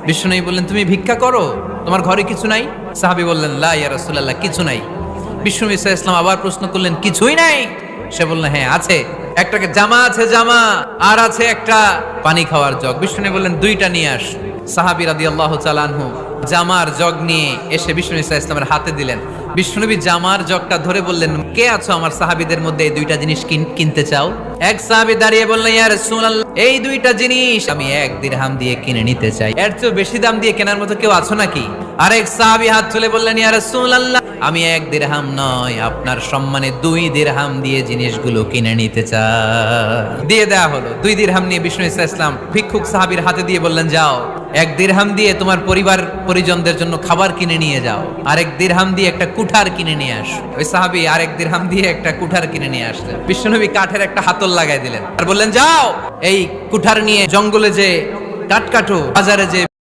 বিষ্ণু বললেন, তুমি ভিক্ষা করো, তোমার ঘরে কিছু নাই? সাহাবী বললেন, লা ইয়া রাসূলুল্লাহ, কিছু নাই। বিষ্ণু নবী সাল্লাল্লাহু আলাইহি ওয়াসাল্লাম আবার প্রশ্ন করলেন, কিছুই নাই? সে বলল, হ্যাঁ আছে, একটা জামা আছে, জামা, আর আছে একটা পানি খাওয়ার জগ। বিষ্ণু নবী বললেন, দুইটা নিয়ে আস। সাহাবী রাদিয়াল্লাহু তাআলা আনহু জামার জগ নিয়ে এসে বিষ্ণু নবী সাল্লাল্লাহু আলাইহি ওয়াসাল্লামের হাতে দিলেন। বিষ্ণু নবী জামার জগটা ধরে বললেন, কে আছো আমার সাহাবীদের মধ্যে এই দুইটা জিনিস কিনতে চাও? এক সাহাবী দাঁড়িয়ে বললেন, ইয়া রাসূলুল্লাহ, এই দুইটা জিনিস আমি 1 দিরহাম দিয়ে কিনে নিতে চাই। এর চেয়ে বেশি দাম দিয়ে কেনার মতো কেউ আছো নাকি? আরেক সাহাবী হাত তুলে বললেন, ইয়া রাসূলুল্লাহ, আমি 1 দিরহাম নয়, আপনার সম্মানে 2 দিরহাম দিয়ে জিনিসগুলো কিনে নিতে চাই। দিয়ে দেয়া হলো। 2 দিরহাম নিয়ে বিষ্ণু সাল্লাল্লাহু আলাইহি ওয়াসাল্লাম ভিক্ষুক সাহাবীর হাতে দিয়ে বললেন, যাও 1 দিরহাম দিয়ে তোমার পরিবার পরিজনদের জন্য খাবার কিনে নিয়ে যাও, আর 1 দিরহাম দিয়ে একটা কুঠার কিনে নিয়ে আসো। ওই সাহাবী আর 1 দিরহাম দিয়ে একটা কুঠার কিনে নিয়ে আসলেন। বিশ্বনবী কাঠের একটা হাতল লাগাই দিলেন আর বললেন, যাও এই কুঠার নিয়ে জঙ্গলে যে কাঠ কাটো, বাজারে যে